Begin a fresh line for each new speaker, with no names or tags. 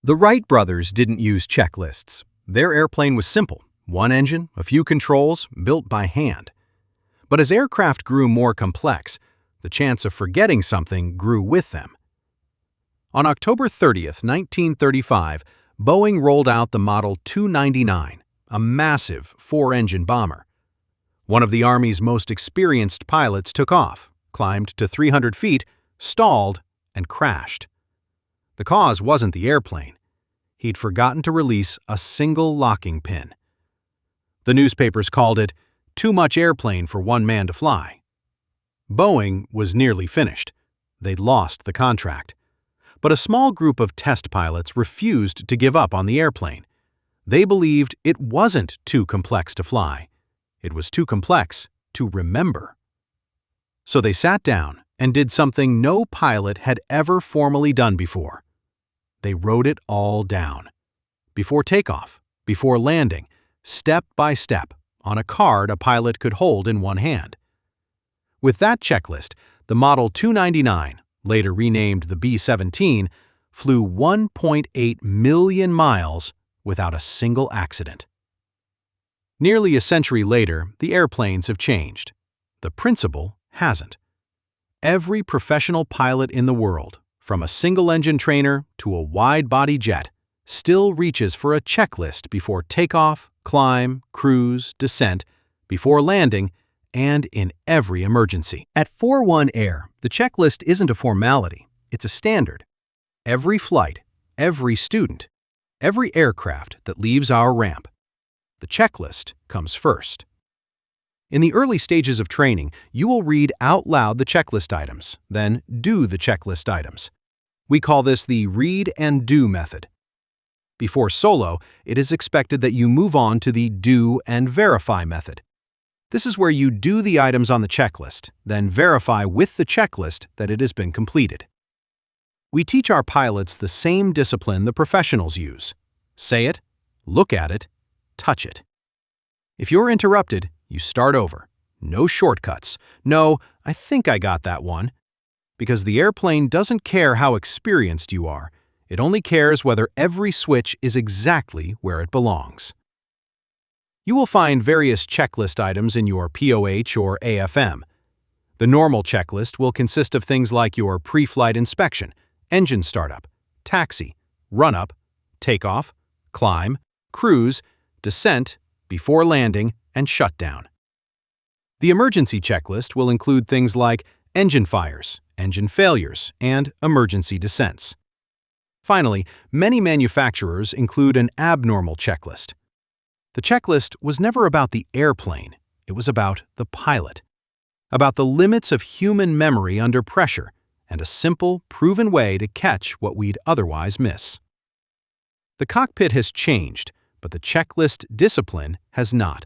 The Wright brothers didn't use checklists. Their airplane was simple: one engine, a few controls, built by hand. But as aircraft grew more complex, the chance of forgetting something grew with them. On October 30th, 1935, Boeing rolled out the Model 299, a massive four-engine bomber. One of the Army's most experienced pilots took off, climbed to 300 feet, stalled, and crashed. The cause wasn't the airplane. He'd forgotten to release a single locking pin. The newspapers called it too much airplane for one man to fly. Boeing was nearly finished. They'd lost the contract. But a small group of test pilots refused to give up on the airplane. They believed it wasn't too complex to fly. It was too complex to remember. So they sat down and did something no pilot had ever formally done before. They wrote it all down. Before takeoff, before landing, step by step, on a card a pilot could hold in one hand. With that checklist, the Model 299, later renamed the B-17, flew 1.8 million miles without a single accident. Nearly a century later, the airplanes have changed. The principle hasn't. Every professional pilot in the world, from a single-engine trainer to a wide-body jet, still reaches for a checklist before takeoff, climb, cruise, descent, before landing, and in every emergency. At 4-1 Air, the checklist isn't a formality, it's a standard. Every flight, every student, every aircraft that leaves our ramp, the checklist comes first. In the early stages of training, you will read out loud the checklist items, then do the checklist items. We call this the read and do method. Before solo, it is expected that you move on to the do and verify method. This is where you do the items on the checklist, then verify with the checklist that it has been completed. We teach our pilots the same discipline the professionals use. Say it, look at it, touch it. If you're interrupted, you start over. No shortcuts. No, I think I got that one. Because the airplane doesn't care how experienced you are. It only cares whether every switch is exactly where it belongs. You will find various checklist items in your POH or AFM. The normal checklist will consist of things like your pre-flight inspection, engine startup, taxi, run-up, takeoff, climb, cruise, descent, before landing, and shutdown. The emergency checklist will include things like engine fires, engine failures, and emergency descents. Finally, many manufacturers include an abnormal checklist. The checklist was never about the airplane, it was about the pilot, about the limits of human memory under pressure, and a simple, proven way to catch what we'd otherwise miss. The cockpit has changed, but the checklist discipline has not.